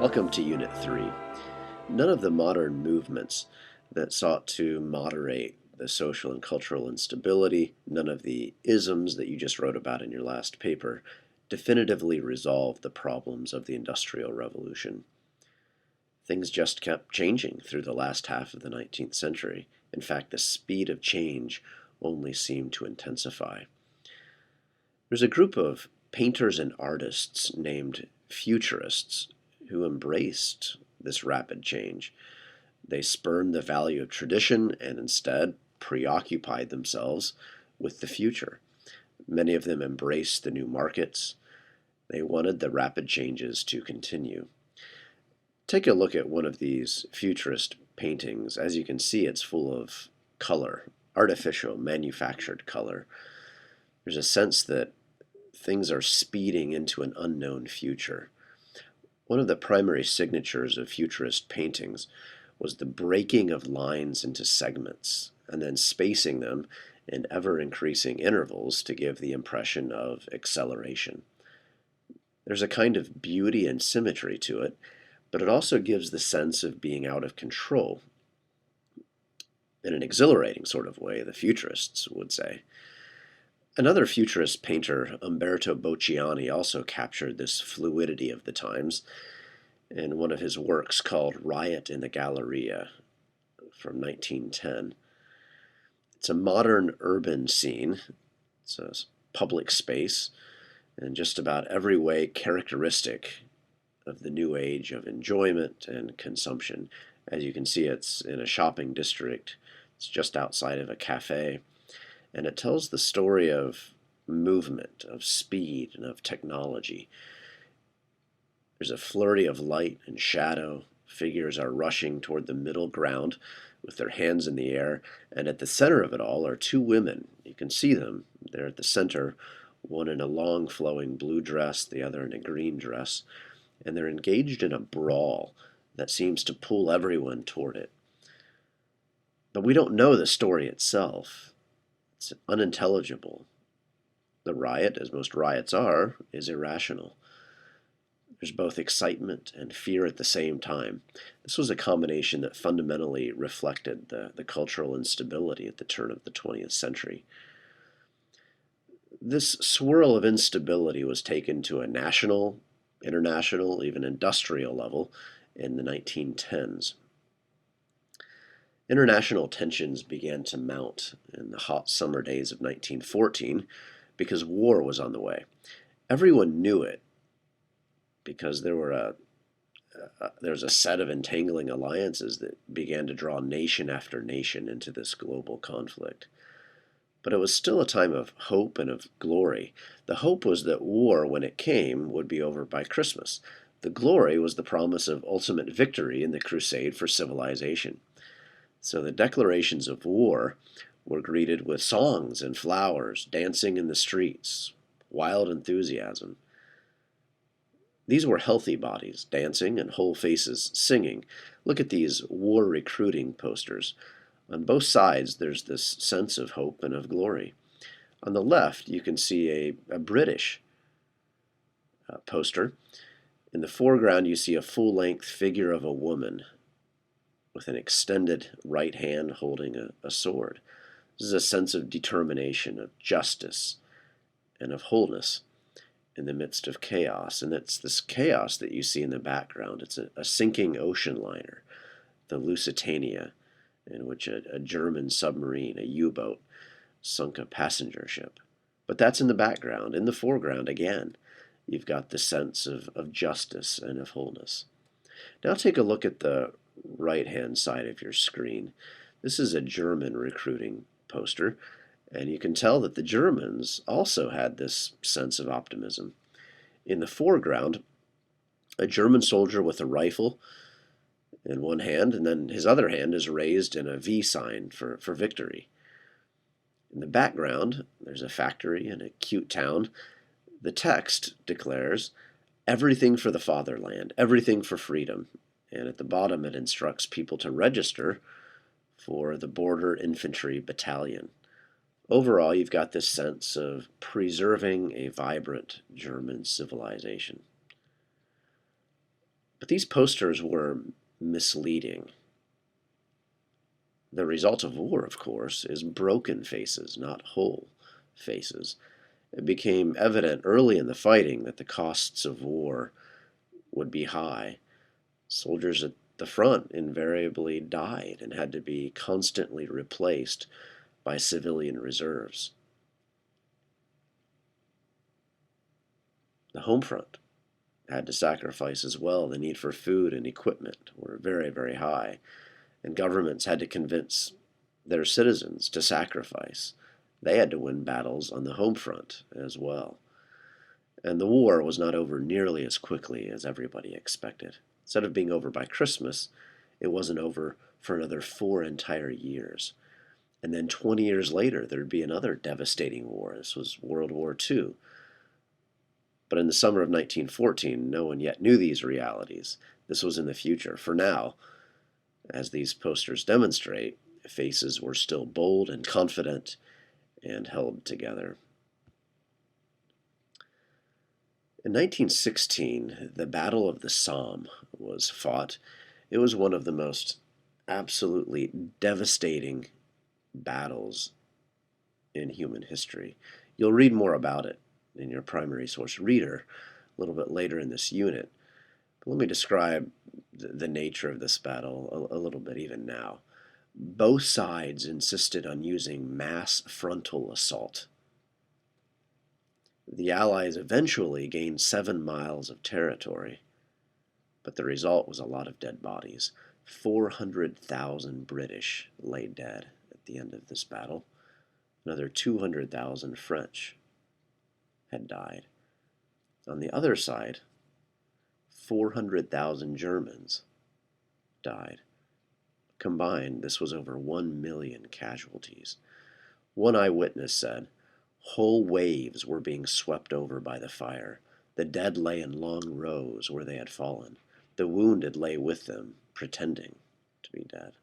Welcome to Unit 3. None of the modern movements that sought to moderate the social and cultural instability, none of the isms that you just wrote about in your last paper, definitively resolved the problems of the Industrial Revolution. Things just kept changing through the last half of the 19th century. In fact, the speed of change only seemed to intensify. There's a group of painters and artists named Futurists who embraced this rapid change. They spurned the value of tradition and instead preoccupied themselves with the future. Many of them embraced the new markets. They wanted the rapid changes to continue. Take a look at one of these futurist paintings. As you can see, it's full of color, artificial, manufactured color. There's a sense that things are speeding into an unknown future. One of the primary signatures of futurist paintings was the breaking of lines into segments and then spacing them in ever-increasing intervals to give the impression of acceleration. There's a kind of beauty and symmetry to it, but it also gives the sense of being out of control. In an exhilarating sort of way, the futurists would say. Another futurist painter, Umberto Bocciani, also captured this fluidity of the times in one of his works called Riot in the Galleria from 1910. It's a modern urban scene. It's a public space in just about every way characteristic of the new age of enjoyment and consumption. As you can see, it's in a shopping district. It's just outside of a cafe. And it tells the story of movement, of speed, and of technology. There's a flurry of light and shadow. Figures are rushing toward the middle ground with their hands in the air. And at the center of it all are two women. You can see them. They're at the center, one in a long flowing blue dress, the other in a green dress. And they're engaged in a brawl that seems to pull everyone toward it. But we don't know the story itself. It's unintelligible. The riot, as most riots are, is irrational. There's both excitement and fear at the same time. This was a combination that fundamentally reflected the cultural instability at the turn of the 20th century. This swirl of instability was taken to a national, international, even industrial level in the 1910s. International tensions began to mount in the hot summer days of 1914 because war was on the way. Everyone knew it because there was a set of entangling alliances that began to draw nation after nation into this global conflict. But it was still a time of hope and of glory. The hope was that war, when it came, would be over by Christmas. The glory was the promise of ultimate victory in the crusade for civilization. So the declarations of war were greeted with songs and flowers, dancing in the streets, wild enthusiasm. These were healthy bodies, dancing, and whole faces singing. Look at these war recruiting posters. On both sides, there's this sense of hope and of glory. On the left, you can see a British poster. In the foreground, you see a full-length figure of a woman with an extended right hand holding a sword. This is a sense of determination, of justice, and of wholeness in the midst of chaos. And it's this chaos that you see in the background. It's a sinking ocean liner, the Lusitania, in which a German submarine, a U-boat, sunk a passenger ship. But that's in the background. In the foreground, again, you've got the sense of justice and of wholeness. Now take a look at the right-hand side of your screen. This is a German recruiting poster, and you can tell that the Germans also had this sense of optimism. In the foreground, a German soldier with a rifle in one hand, and then his other hand is raised in a V sign for victory. In the background, there's a factory and a cute town. The text declares, "Everything for the fatherland, everything for freedom." And at the bottom, it instructs people to register for the Border Infantry Battalion. Overall, you've got this sense of preserving a vibrant German civilization. But these posters were misleading. The result of war, of course, is broken faces, not whole faces. It became evident early in the fighting that the costs of war would be high. Soldiers at the front invariably died and had to be constantly replaced by civilian reserves. The home front had to sacrifice as well. The need for food and equipment were very, very high, and governments had to convince their citizens to sacrifice. They had to win battles on the home front as well. And the war was not over nearly as quickly as everybody expected. Instead of being over by Christmas, it wasn't over for another 4 entire years. And then 20 years later, there'd be another devastating war. This was World War II. But in the summer of 1914, no one yet knew these realities. This was in the future. For now, as these posters demonstrate, faces were still bold and confident and held together. In 1916, the Battle of the Somme was fought. It was one of the most absolutely devastating battles in human history. You'll read more about it in your primary source reader a little bit later in this unit. But let me describe the nature of this battle a little bit even now. Both sides insisted on using mass frontal assault. The Allies eventually gained 7 miles of territory, but the result was a lot of dead bodies. 400,000 British lay dead at the end of this battle. Another 200,000 French had died. On the other side, 400,000 Germans died. Combined, this was over 1 million casualties. One eyewitness said, "Whole waves were being swept over by the fire. The dead lay in long rows where they had fallen. The wounded lay with them, pretending to be dead."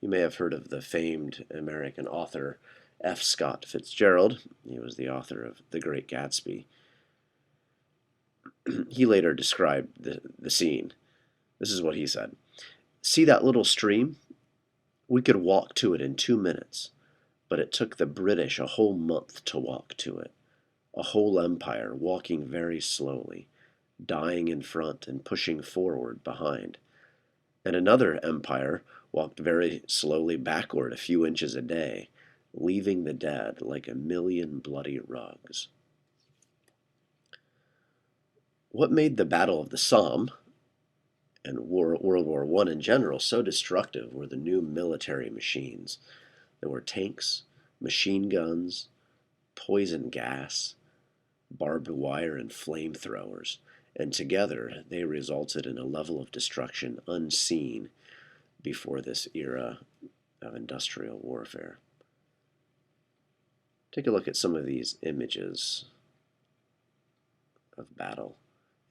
You may have heard of the famed American author F. Scott Fitzgerald. He was the author of The Great Gatsby. He later described the scene. This is what he said. "See that little stream? We could walk to it in 2 minutes, but it took the British a whole month to walk to it. A whole empire walking very slowly, dying in front and pushing forward behind. And another empire walked very slowly backward a few inches a day, leaving the dead like a million bloody rugs." What made the Battle of the Somme and World War I in general so destructive were the new military machines. There were tanks, machine guns, poison gas, barbed wire, and flamethrowers, and together they resulted in a level of destruction unseen before this era of industrial warfare. Take a look at some of these images of battle.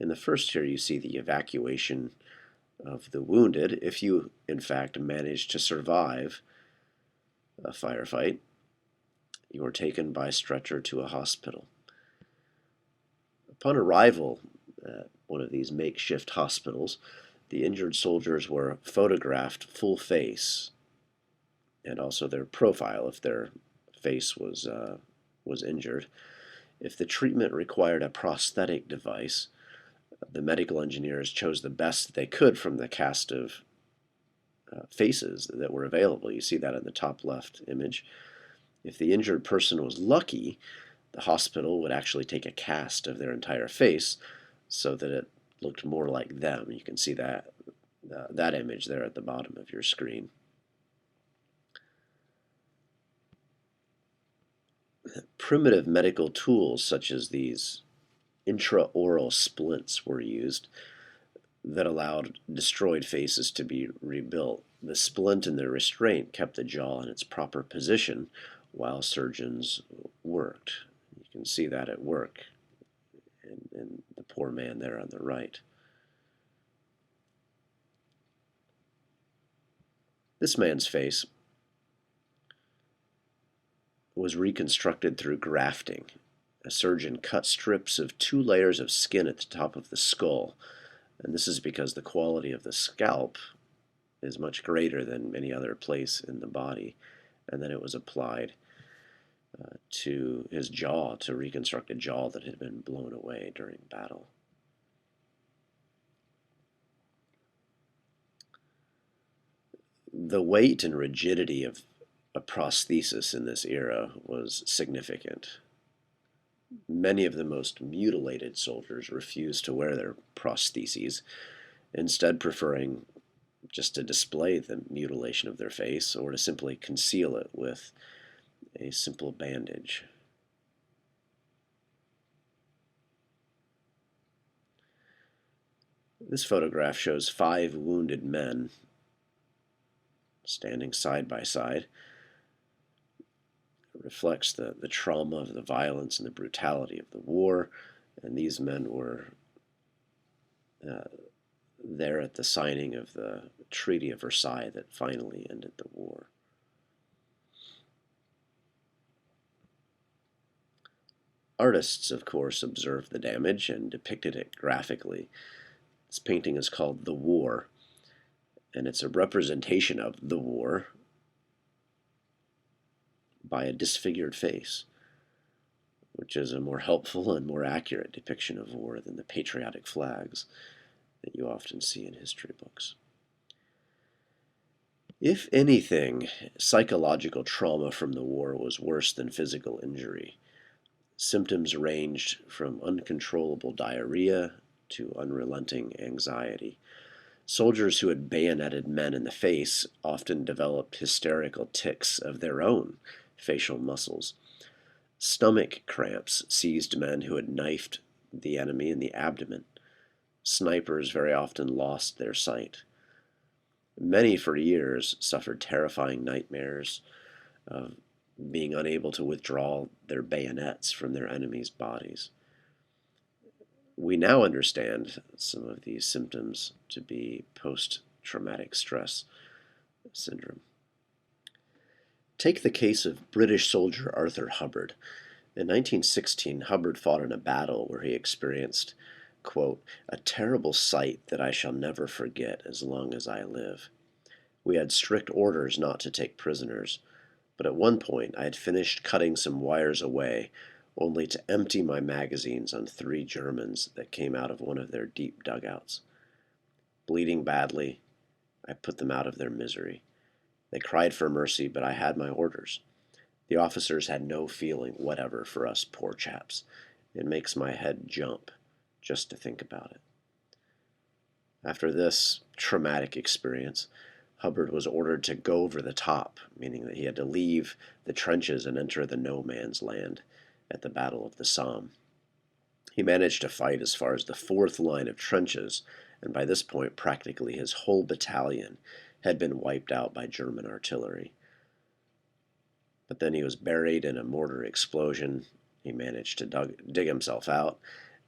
In the first here, you see the evacuation of the wounded. If you, in fact, manage to survive a firefight, you are taken by stretcher to a hospital. Upon arrival at one of these makeshift hospitals, the injured soldiers were photographed full face, and also their profile if their face was injured. If the treatment required a prosthetic device, the medical engineers chose the best they could from the cast of faces that were available. You see that in the top left image. If the injured person was lucky, the hospital would actually take a cast of their entire face so that it looked more like them. You can see that image there at the bottom of your screen. Primitive medical tools such as these intraoral splints were used that allowed destroyed faces to be rebuilt. The splint and the restraint kept the jaw in its proper position while surgeons worked. You can see that at work in the poor man there on the right. This man's face was reconstructed through grafting. A surgeon cut strips of 2 layers of skin at the top of the skull And this is because the quality of the scalp is much greater than any other place in the body, and then it was applied to his jaw to reconstruct a jaw that had been blown away during battle. The weight and rigidity of a prosthesis in this era was significant. Many of the most mutilated soldiers refused to wear their prostheses, instead preferring just to display the mutilation of their face or to simply conceal it with a simple bandage. This photograph shows 5 wounded men standing side by side. It reflects the trauma of the violence and the brutality of the war, and these men were there at the signing of the Treaty of Versailles that finally ended the war. Artists, of course, observed the damage and depicted it graphically. This painting is called The War, and it's a representation of the war by a disfigured face, which is a more helpful and more accurate depiction of war than the patriotic flags that you often see in history books. If anything, psychological trauma from the war was worse than physical injury. Symptoms ranged from uncontrollable diarrhea to unrelenting anxiety. Soldiers who had bayoneted men in the face often developed hysterical tics of their own facial muscles. Stomach cramps seized men who had knifed the enemy in the abdomen. Snipers very often lost their sight. Many for years suffered terrifying nightmares of being unable to withdraw their bayonets from their enemies' bodies. We now understand some of these symptoms to be post-traumatic stress syndrome. Take the case of British soldier Arthur Hubbard. In 1916, Hubbard fought in a battle where he experienced, quote, "a terrible sight that I shall never forget as long as I live. We had strict orders not to take prisoners, but at one point I had finished cutting some wires away, only to empty my magazines on 3 Germans that came out of one of their deep dugouts. Bleeding badly, I put them out of their misery. They cried for mercy, but I had my orders. The officers had no feeling whatever for us poor chaps. It makes my head jump just to think about it." After this traumatic experience, Hubbard was ordered to go over the top, meaning that he had to leave the trenches and enter the no man's land at the Battle of the Somme. He managed to fight as far as the 4th line of trenches, and by this point practically his whole battalion had been wiped out by German artillery. But then he was buried in a mortar explosion. He managed to dig himself out,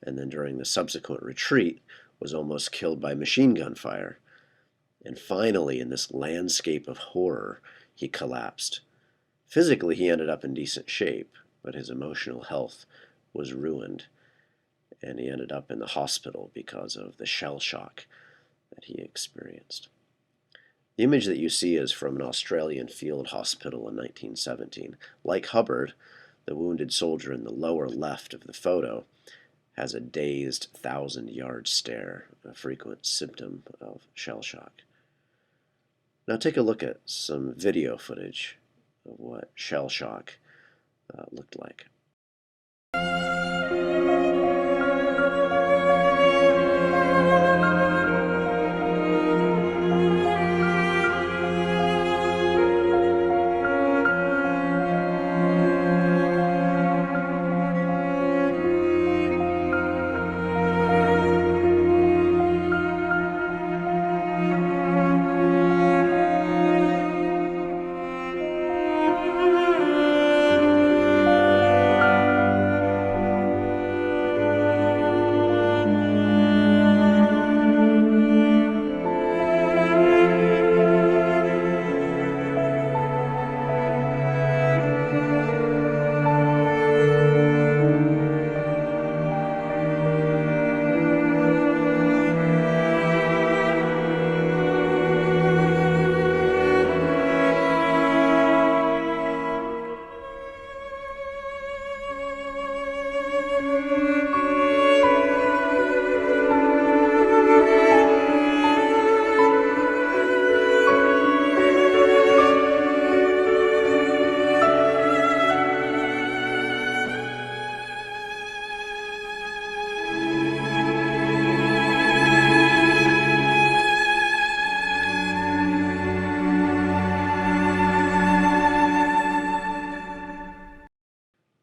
and then during the subsequent retreat was almost killed by machine gun fire. And finally, in this landscape of horror, he collapsed. Physically, he ended up in decent shape, but his emotional health was ruined, and he ended up in the hospital because of the shell shock that he experienced. The image that you see is from an Australian field hospital in 1917. Like Hubbard, the wounded soldier in the lower left of the photo has a dazed 1,000-yard stare, a frequent symptom of shell shock. Now take a look at some video footage of what shell shock looked like.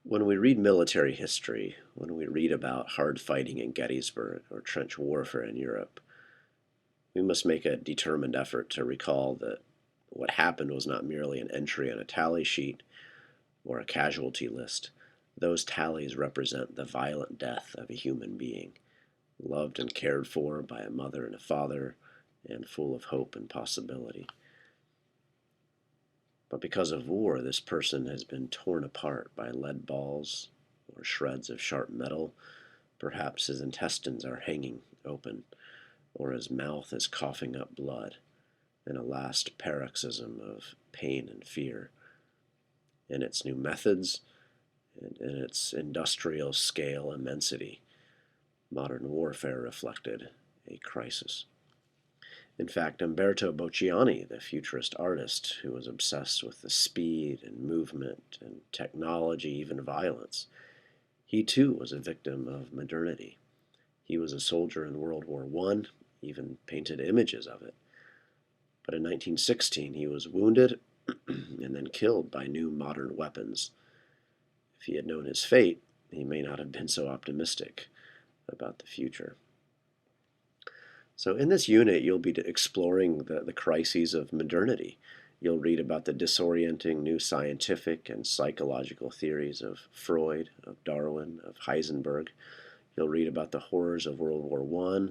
When we read military history, when we read about hard fighting in Gettysburg or trench warfare in Europe, we must make a determined effort to recall that what happened was not merely an entry on a tally sheet or a casualty list. Those tallies represent the violent death of a human being, loved and cared for by a mother and a father, and full of hope and possibility. But because of war, this person has been torn apart by lead balls or shreds of sharp metal. Perhaps his intestines are hanging open, or his mouth is coughing up blood in a last paroxysm of pain and fear. In its new methods and in its industrial scale immensity, modern warfare reflected a crisis. In fact, Umberto Boccioni, the futurist artist who was obsessed with the speed and movement and technology, even violence, he too was a victim of modernity. He was a soldier in World War I, even painted images of it. But in 1916, he was wounded and then killed by new modern weapons. If he had known his fate, he may not have been so optimistic about the future. So in this unit, you'll be exploring the crises of modernity. You'll read about the disorienting new scientific and psychological theories of Freud, of Darwin, of Heisenberg. You'll read about the horrors of World War I,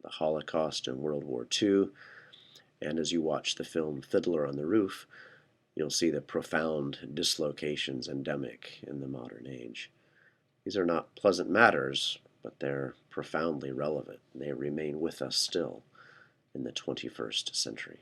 the Holocaust and World War II, and as you watch the film Fiddler on the Roof, you'll see the profound dislocations endemic in the modern age. These are not pleasant matters, but they're profoundly relevant. They remain with us still in the 21st century.